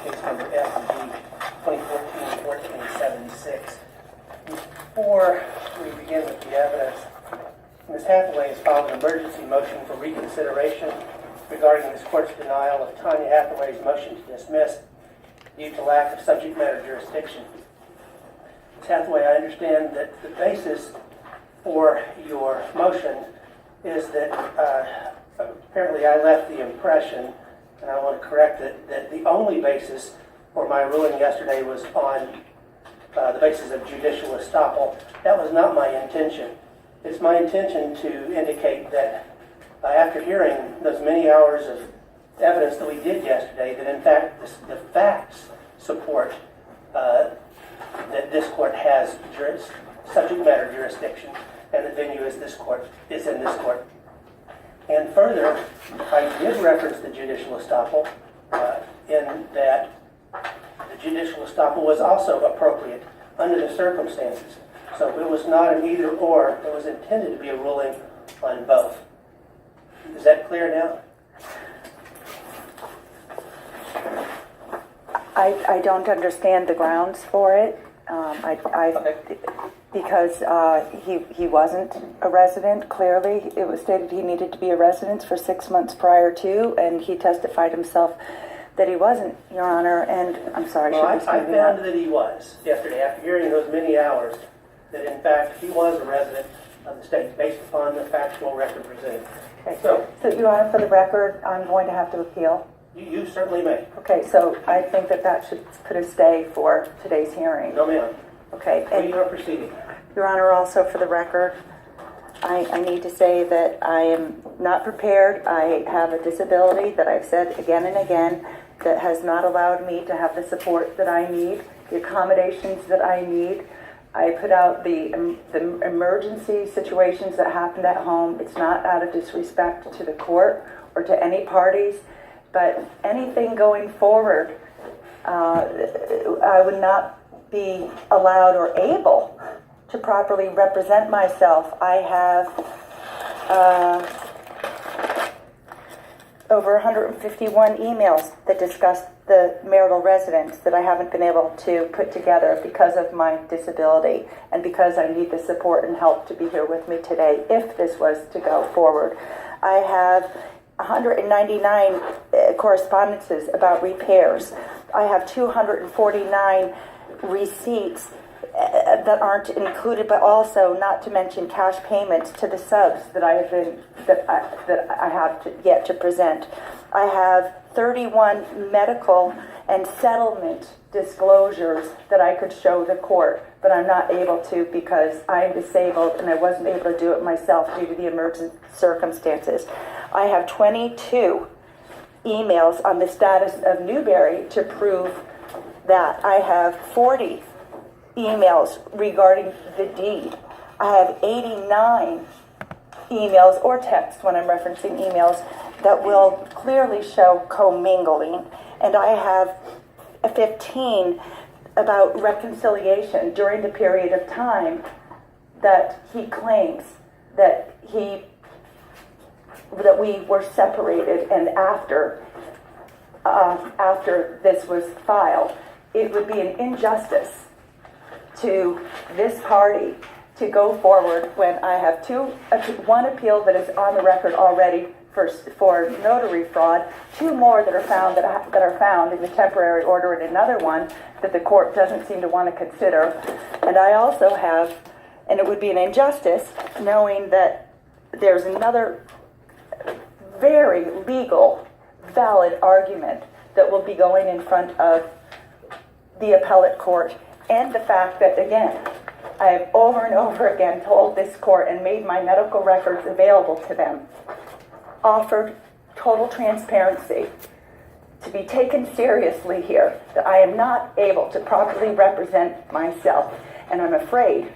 case number FG 2014-1476. Before we begin with the evidence, Ms. Hathaway has filed an emergency motion for reconsideration regarding this court's denial of Tanya Hathaway's motion to dismiss due to lack of subject matter jurisdiction. Ms. Hathaway, I understand that the basis for your motion is that apparently I left the impression, and I want to correct it, that the only basis for my ruling yesterday was on the basis of judicial estoppel. That was not my intention. It's my intention to indicate that after hearing those many hours of evidence that we did yesterday, that in fact the facts support that this court has subject matter jurisdiction, and the venue is in this court. And further, I did reference the judicial estoppel in that the judicial estoppel was also appropriate under the circumstances. So it was not an either or. It was intended to be a ruling on both. Is that clear now? I don't understand the grounds for it. Because he wasn't a resident, clearly. It was stated he needed to be a resident for 6 months prior to, and he testified himself that he wasn't, Your Honor, and I'm sorry. Well, I found that he was yesterday, after hearing those many hours, that in fact he was a resident of the state based upon the factual record presented. Okay. So Your Honor, for the record, I'm going to have to appeal. You certainly may. Okay, so I think that should put a stay for today's hearing. No, ma'am. Okay. And you are proceeding. Your Honor, also for the record, I need to say that I am not prepared. I have a disability that I've said again and again that has not allowed me to have the support that I need, the accommodations that I need. I put out the emergency situations that happened at home. It's not out of disrespect to the court or to any parties, but anything going forward, I would not be allowed or able to properly represent myself. I have over 151 emails that discuss the marital residence that I haven't been able to put together because of my disability and because I need the support and help to be here with me today if this was to go forward. I have 199 correspondences about repairs. I have 249 receipts that aren't included, but also not to mention cash payments to the subs that I have yet to present. I have 31 medical and settlement disclosures that I could show the court, but I'm not able to because I'm disabled and I wasn't able to do it myself due to the emergent circumstances. I have 22 emails on the status of Newberry to prove that. I have 40 emails regarding the deed. I have 89 emails or texts when I'm referencing emails that will clearly show commingling. And I have 15 about reconciliation during the period of time that he claims that we were separated, and after this was filed. It would be an injustice to this party to go forward when I have one appeal that is on the record already for notary fraud, 2 more that are found in the temporary order, and another one that the court doesn't seem to want to consider. And I also have, and it would be an injustice knowing that there's another very legal, valid argument that will be going in front of the appellate court, and the fact that, again, I have over and over again told this court and made my medical records available to them, offered total transparency, to be taken seriously here, that I am not able to properly represent myself. And I'm afraid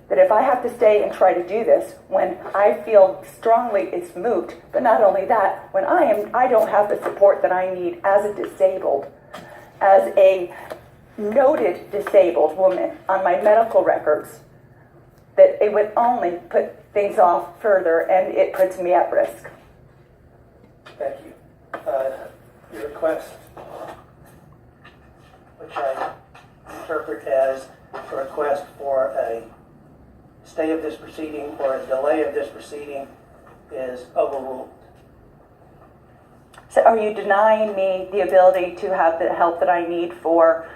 that if I have to stay and try to do this when I feel strongly it's moot, but not only that, when I don't have the support that I need as a noted disabled woman on my medical records, that it would only put things off further, and it puts me at risk. Thank you. Your request which I interpret as a request for a stay of this proceeding or a delay of this proceeding, is overruled. So are you denying me the ability to have the help that I need for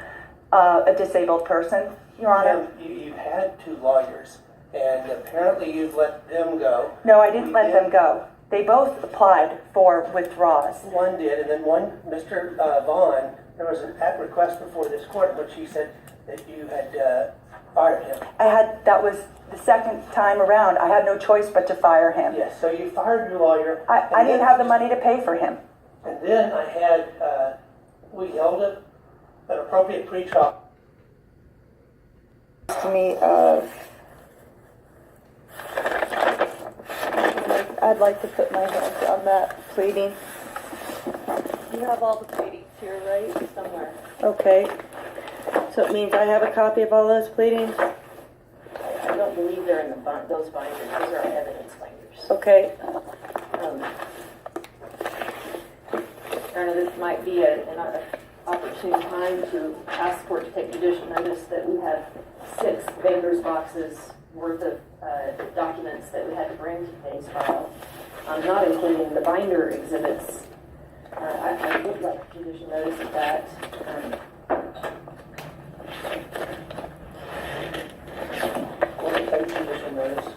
a disabled person, Your Honor? You had two lawyers, and apparently you've let them go. No, I didn't let them go. They both applied for withdrawals. One did, and then one, Mr. Vaughn, there was an act request before this court, which he said that you had fired him. That was the second time around. I had no choice but to fire him. Yes, so you fired your lawyer. I didn't have the money to pay for him. And then I had, we held an appropriate pretrial. To me of, I'd like to put my hands on that pleading. You have all the pleadings here, right? Somewhere. Okay. So it means I have a copy of all those pleadings? I don't believe they're in those binders. Those are our evidence binders. Okay. I know this might be an opportune time to ask court to take judicial notice that we have 6 banker's boxes worth of documents that we had to bring to today's file, not including the binder exhibits. I would like judicial notice of that. We'll take judicial notice.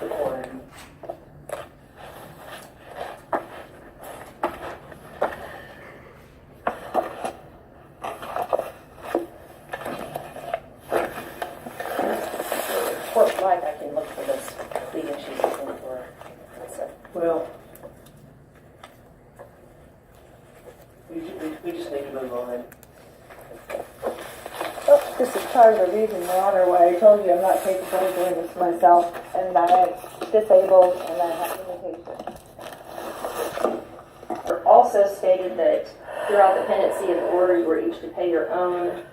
Recorded. Court like I can look for this pleading sheet looking for. Well, we just need to move on. Oh, this is part of the reason, Your Honor, why I told you I'm not capable of doing this myself, and that I'm disabled and I have limitations. Also stated that throughout the pendency of the order, you were each to pay your own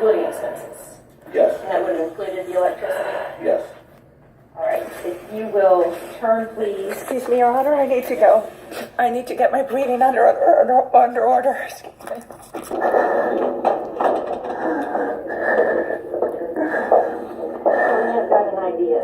living expenses. Yes. And that would have included the electricity? Yes. All right, if you will turn, please. Excuse me, Your Honor, I need to go. I need to get my breathing under order. Excuse me. I've got an idea.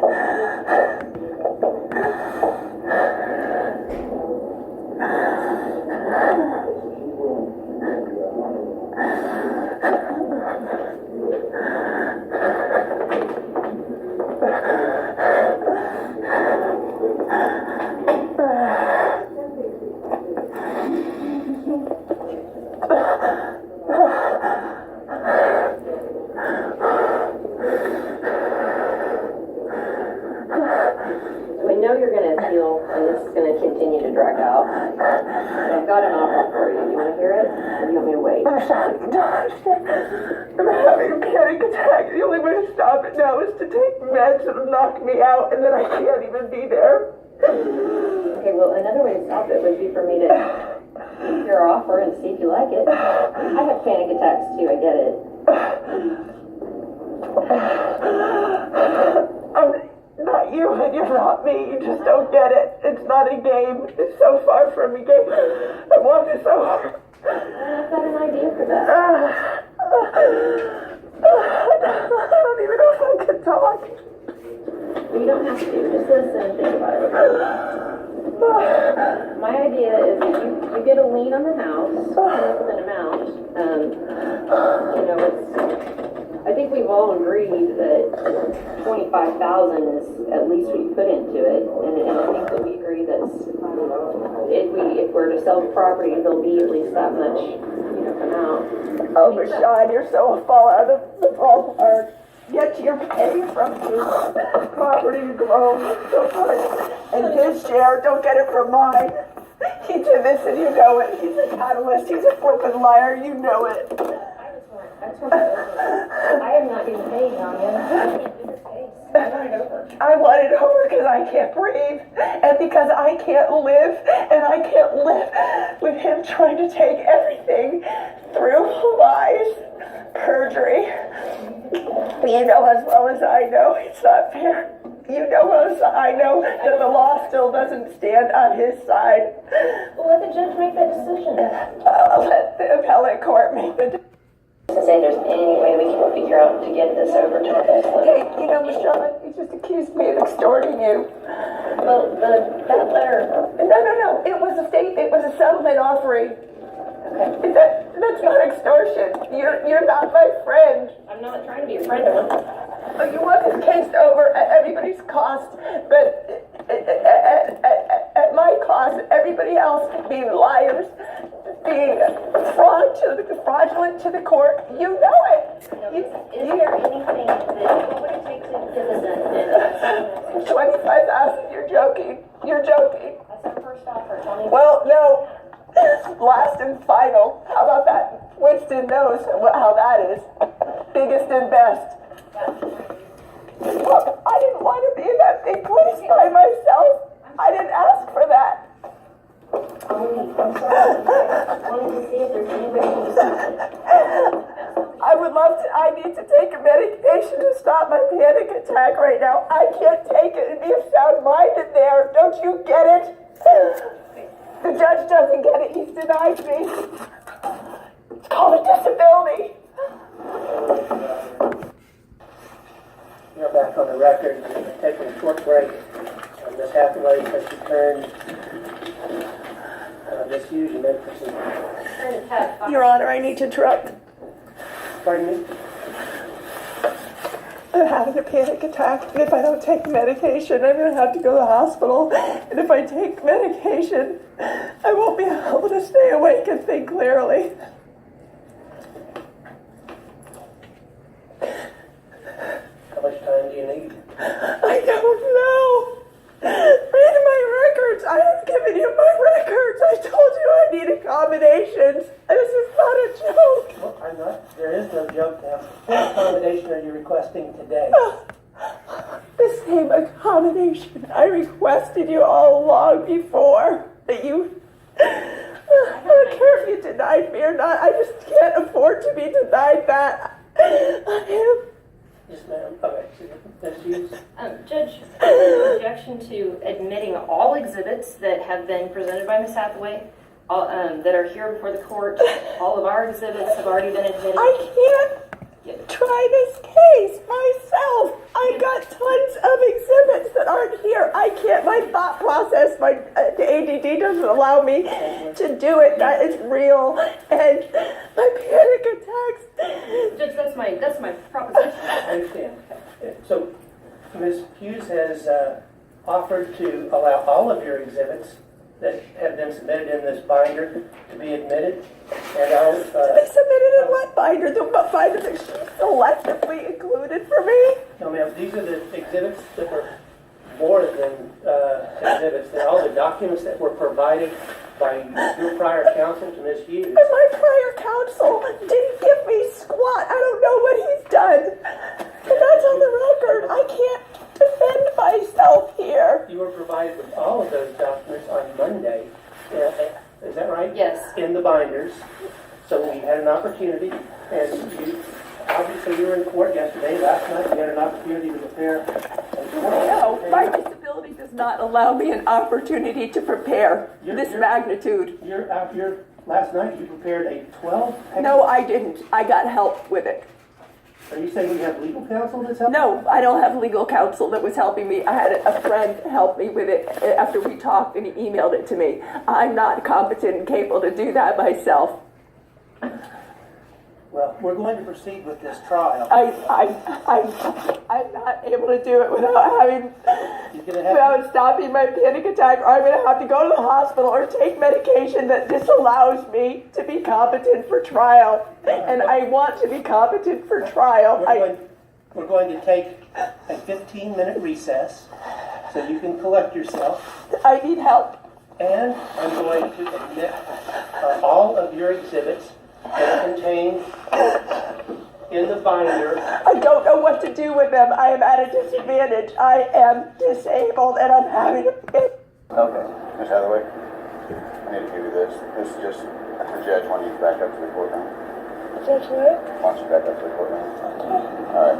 We know you're going to appeal, and this is going to continue to drag out. But I've got an offer for you. Do you want to hear it, or do you want me to wait? I'm having a panic attack. The only way to stop it now is to take meds that'll knock me out, and then I can't even be there. Okay, well, another way to stop it would be for me to hear your offer and see if you like it. I have panic attacks too, I get it. Not you, and you're not me. You just don't get it. It's not a game. It's so far from a game. I want it so hard. I've got an idea for that. I don't even know if I can talk. You don't have to. Just listen and think about it. My idea is if you get a lien on the house with an amount, I think we've all agreed that $25,000 is at least what you put into it, and I think that we agree that if we're to sell the property, there'll be at least that much, amount. Oh, Rashad, you're so far out of the ballpark. Yet you're paying from his property grown so much. And his share, don't get it from mine. He did this and you know it. He's a catalyst. He's a flippin' liar. You know it. I am not getting paid, Tanya. I can't do this case. I want it over. I want it over because I can't breathe. And because I can't live. And I can't live with him trying to take everything through lies, perjury. You know as well as I know it's not fair. You know as I know that the law still doesn't stand on his side. Well, let the judge make that decision. Let the appellate appellate court made the To say there's any way we can figure out to get this over to us. Hey, you know, Michelle, you just accused me of extorting you. Well, that letter. No. It was a settlement offering. Okay. That's not extortion. You're not my friend. I'm not trying to be a friend of him. You want this case over at everybody's cost, but at my cost, everybody else being liars, being fraudulent to the court. You know it. Is there anything what would it take to get this in? 25,000. You're joking. You're joking. That's our first offer. Tell me. Well, no. Last and final. How about that? Winston knows how that is. Biggest and best. Look, I didn't want to be in that big place by myself. I didn't ask for that. I'm sorry. I wanted to see if there's any way you can I would love to. I need to take a medication to stop my panic attack right now. I can't take it and be of sound mind in there. Don't you get it? The judge doesn't get it. He's denied me. It's called a disability. You're back on the record. We're taking a short break. Ms. Hathaway has returned. Ms. Hughes, you may proceed. Your Honor, I need to interrupt. Pardon me? I'm having a panic attack, and if I don't take medication, I'm going to have to go to the hospital. And if I take medication, I won't be able to stay awake and think clearly. How much time do you need? I don't know. Read my records. I have given you my records. I told you I need accommodations. This is not a joke. Well, I'm not. There is no joke now. What accommodation are you requesting today? The same accommodation I requested you all along before. That you... I don't care if you denied me or not. I just can't afford to be denied that. I am... Yes, ma'am. Okay. Ms. Hughes? Judge, objection to admitting all exhibits that have been presented by Ms. Hathaway, that are here before the court. All of our exhibits have already been admitted. I can't try this case myself. I got tons of exhibits that aren't here. I can't. My thought process, my ADD doesn't allow me to do it. That is real, and my panic attacks. Judge, that's my proposition. I understand. So, Ms. Hughes has offered to allow all of your exhibits that have been submitted in this binder to be admitted, and I'll... They submitted in what binder? The binder that she selectively included for me? No, ma'am, these are the exhibits that were more than exhibits. They're all the documents that were provided by your prior counsel to Ms. Hughes. And my prior counsel didn't give me squat. I don't know what he's done. But that's on the record. I can't defend myself here. You were provided with all of those documents on Monday. Is that right? Yes. In the binders. So we had an opportunity, and you obviously were in court yesterday. Last night we had an opportunity to prepare. No, my disability does not allow me an opportunity to prepare this magnitude. Last night you prepared a 12-page... No, I didn't. I got help with it. Are you saying you have legal counsel that's helping? No, I don't have legal counsel that was helping me. I had a friend help me with it after we talked, and he emailed it to me. I'm not competent and capable to do that myself. Well, we're going to proceed with this trial. I'm not able to do it without stopping my panic attack, or I'm going to have to go to the hospital or take medication that disallows me to be competent for trial. And I want to be competent for trial. We're going to take a 15-minute recess so you can collect yourself. I need help. And I'm going to admit all of your exhibits that are contained in the binder. I don't know what to do with them. I am at a disadvantage. I am disabled and I'm having a fit. Okay, Ms. Hathaway, I need to give you this. This is just the judge wanting you back up to the courtroom. Judge what? Wants you back up to the courtroom. Okay. All right.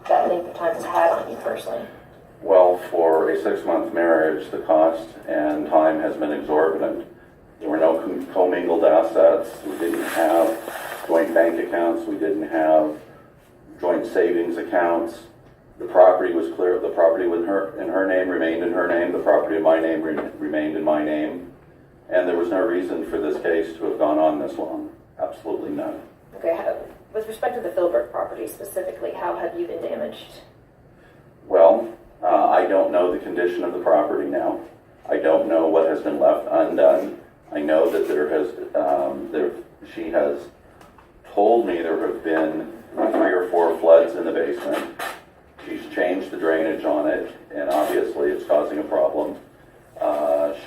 That length of time is hard on you personally. Well, for a 6-month marriage, the cost and time has been exorbitant. There were no commingled assets. We didn't have joint bank accounts. We didn't have joint savings accounts. The property was clear. The property in her name remained in her name. The property in my name remained in my name. And there was no reason for this case to have gone on this long. Absolutely none. Okay, with respect to the Philbrook property specifically, how have you been damaged? Well, I don't know the condition of the property now. I don't know what has been left undone. I know that she has told me there have been 3 or 4 floods in the basement. She's changed the drainage on it, and obviously it's causing a problem.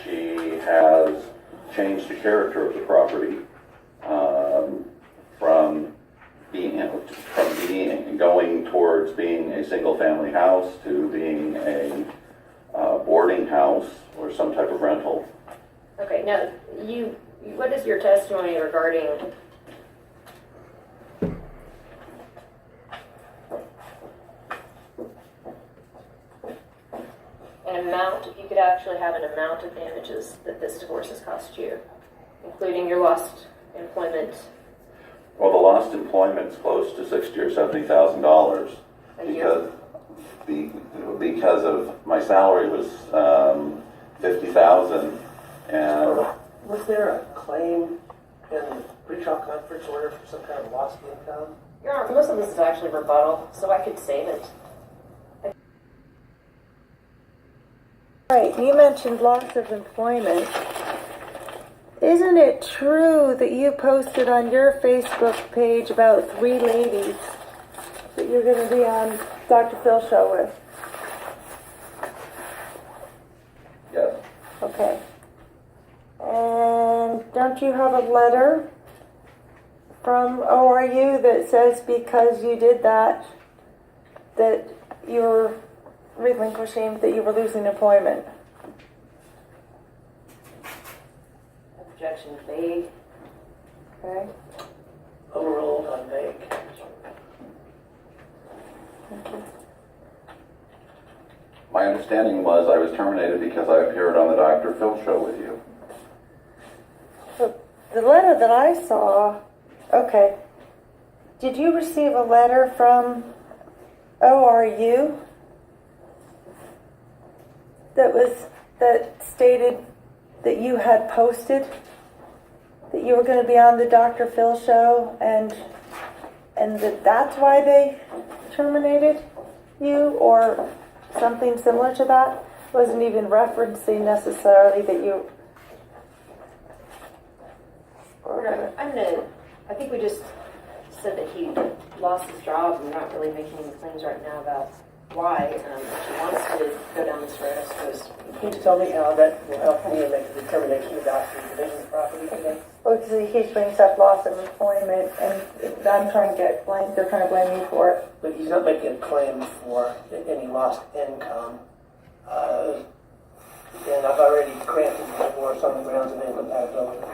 She has changed the character of the property from going towards being a single-family house to being a boarding house or some type of rental. Okay, now, what is your testimony regarding an amount, if you could actually have an amount of damages that this divorce has cost you, including your lost employment? Well, the lost employment's close to $60,000 or $70,000 because of my salary was $50,000, and Was there a claim in the pretrial conference order for some kind of lost income? Your Honor, most of this is actually rebuttal, so I could save it. Right, you mentioned loss of employment. Isn't it true that you posted on your Facebook page about 3 ladies that you're going to be on Dr. Phil show with? yes, Okay. And don't you have a letter from ORU that says because you did that, that you're relinquishing, that you were losing employment? Objection vague. Okay. Overruled on vague. my understanding was I was terminated because I appeared on the Dr. Phil show with you. The letter that I saw, okay. Did you receive a letter from ORU that stated that you had posted that you were going to be on the Dr. Phil show and that's why they terminated you, or something similar to that? Wasn't even referencing necessarily that you. I think we just said that he lost his job, and we're not really making any claims right now about why. If he wants to go down this road, I suppose. Can you tell me how that will help me make a determination about the division of property today? Well, because he brings up loss of employment, and I'm trying to get blamed. They're trying to blame me for it. But he's not making a claim for any lost income. And I've already granted divorce on the grounds of incompatibility.